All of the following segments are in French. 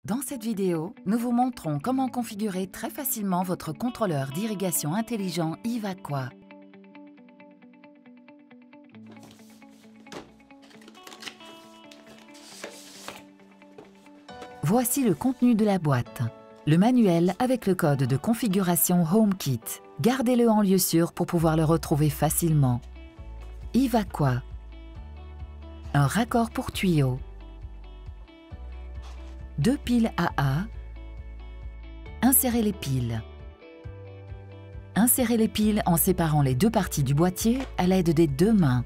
Dans cette vidéo, nous vous montrons comment configurer très facilement votre contrôleur d'irrigation intelligent Ivaqua. Voici le contenu de la boîte. Le manuel avec le code de configuration HomeKit. Gardez-le en lieu sûr pour pouvoir le retrouver facilement. Ivaqua. Un raccord pour tuyaux. 2 piles AA. Insérez les piles. Insérez les piles en séparant les deux parties du boîtier à l'aide des deux mains.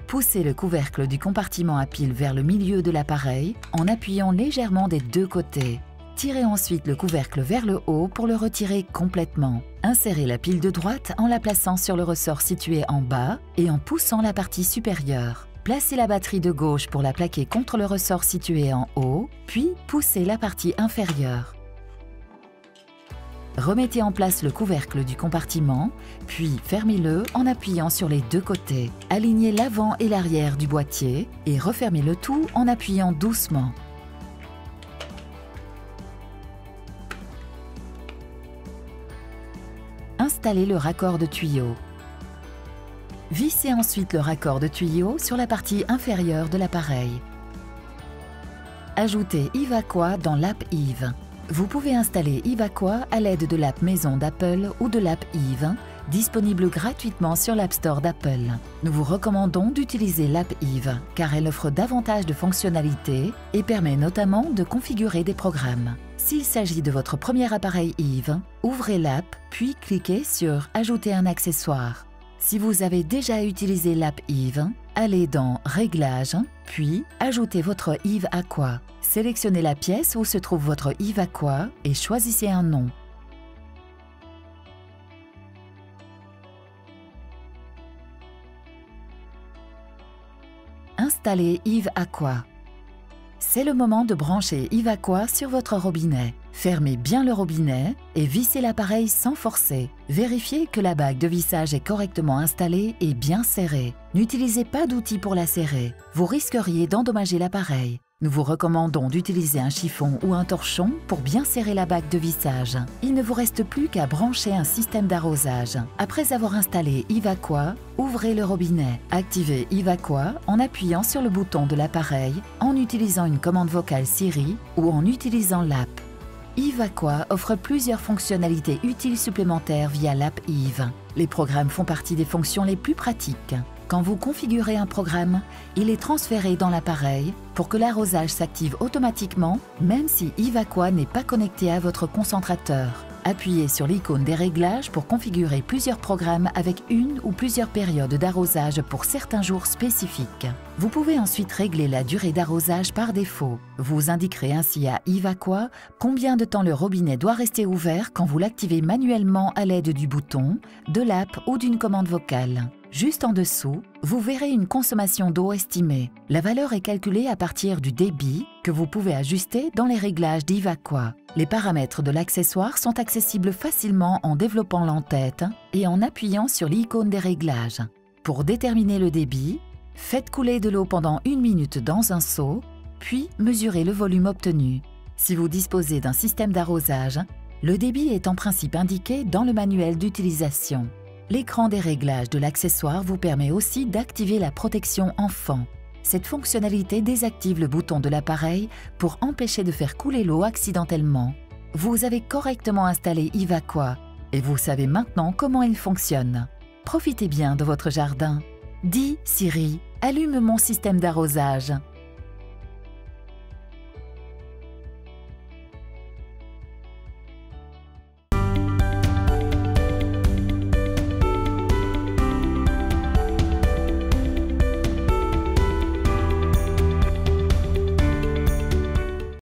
Poussez le couvercle du compartiment à piles vers le milieu de l'appareil en appuyant légèrement des deux côtés. Tirez ensuite le couvercle vers le haut pour le retirer complètement. Insérez la pile de droite en la plaçant sur le ressort situé en bas et en poussant la partie supérieure. Placez la batterie de gauche pour la plaquer contre le ressort situé en haut, puis poussez la partie inférieure. Remettez en place le couvercle du compartiment, puis fermez-le en appuyant sur les deux côtés. Alignez l'avant et l'arrière du boîtier et refermez le tout en appuyant doucement. Installez le raccord de tuyau. Vissez ensuite le raccord de tuyau sur la partie inférieure de l'appareil. Ajoutez Ivaqua dans l'app Eve. Vous pouvez installer Ivaqua à l'aide de l'app Maison d'Apple ou de l'app Eve, disponible gratuitement sur l'App Store d'Apple. Nous vous recommandons d'utiliser l'app Eve car elle offre davantage de fonctionnalités et permet notamment de configurer des programmes. S'il s'agit de votre premier appareil Eve, ouvrez l'app puis cliquez sur « Ajouter un accessoire ». Si vous avez déjà utilisé l'app Eve, allez dans « Réglages » puis ajoutez votre Ivaqua. Sélectionnez la pièce où se trouve votre Ivaqua et choisissez un nom. Installez Ivaqua. C'est le moment de brancher Ivaqua sur votre robinet. Fermez bien le robinet et vissez l'appareil sans forcer. Vérifiez que la bague de vissage est correctement installée et bien serrée. N'utilisez pas d'outil pour la serrer. Vous risqueriez d'endommager l'appareil. Nous vous recommandons d'utiliser un chiffon ou un torchon pour bien serrer la bague de vissage. Il ne vous reste plus qu'à brancher un système d'arrosage. Après avoir installé Ivaqua, ouvrez le robinet. Activez Ivaqua en appuyant sur le bouton de l'appareil, en utilisant une commande vocale Siri ou en utilisant l'app. Ivaqua offre plusieurs fonctionnalités utiles supplémentaires via l'app Eve. Les programmes font partie des fonctions les plus pratiques. Quand vous configurez un programme, il est transféré dans l'appareil pour que l'arrosage s'active automatiquement, même si Ivaqua n'est pas connecté à votre concentrateur. Appuyez sur l'icône des réglages pour configurer plusieurs programmes avec une ou plusieurs périodes d'arrosage pour certains jours spécifiques. Vous pouvez ensuite régler la durée d'arrosage par défaut. Vous indiquerez ainsi à Ivaqua combien de temps le robinet doit rester ouvert quand vous l'activez manuellement à l'aide du bouton, de l'app ou d'une commande vocale. Juste en dessous, vous verrez une consommation d'eau estimée. La valeur est calculée à partir du débit que vous pouvez ajuster dans les réglages d'Ivaqua. Les paramètres de l'accessoire sont accessibles facilement en développant l'entête et en appuyant sur l'icône des réglages. Pour déterminer le débit, faites couler de l'eau pendant 1 minute dans un seau, puis mesurez le volume obtenu. Si vous disposez d'un système d'arrosage, le débit est en principe indiqué dans le manuel d'utilisation. L'écran des réglages de l'accessoire vous permet aussi d'activer la protection enfant. Cette fonctionnalité désactive le bouton de l'appareil pour empêcher de faire couler l'eau accidentellement. Vous avez correctement installé Ivaqua et vous savez maintenant comment il fonctionne. Profitez bien de votre jardin. Dis Siri, allume mon système d'arrosage.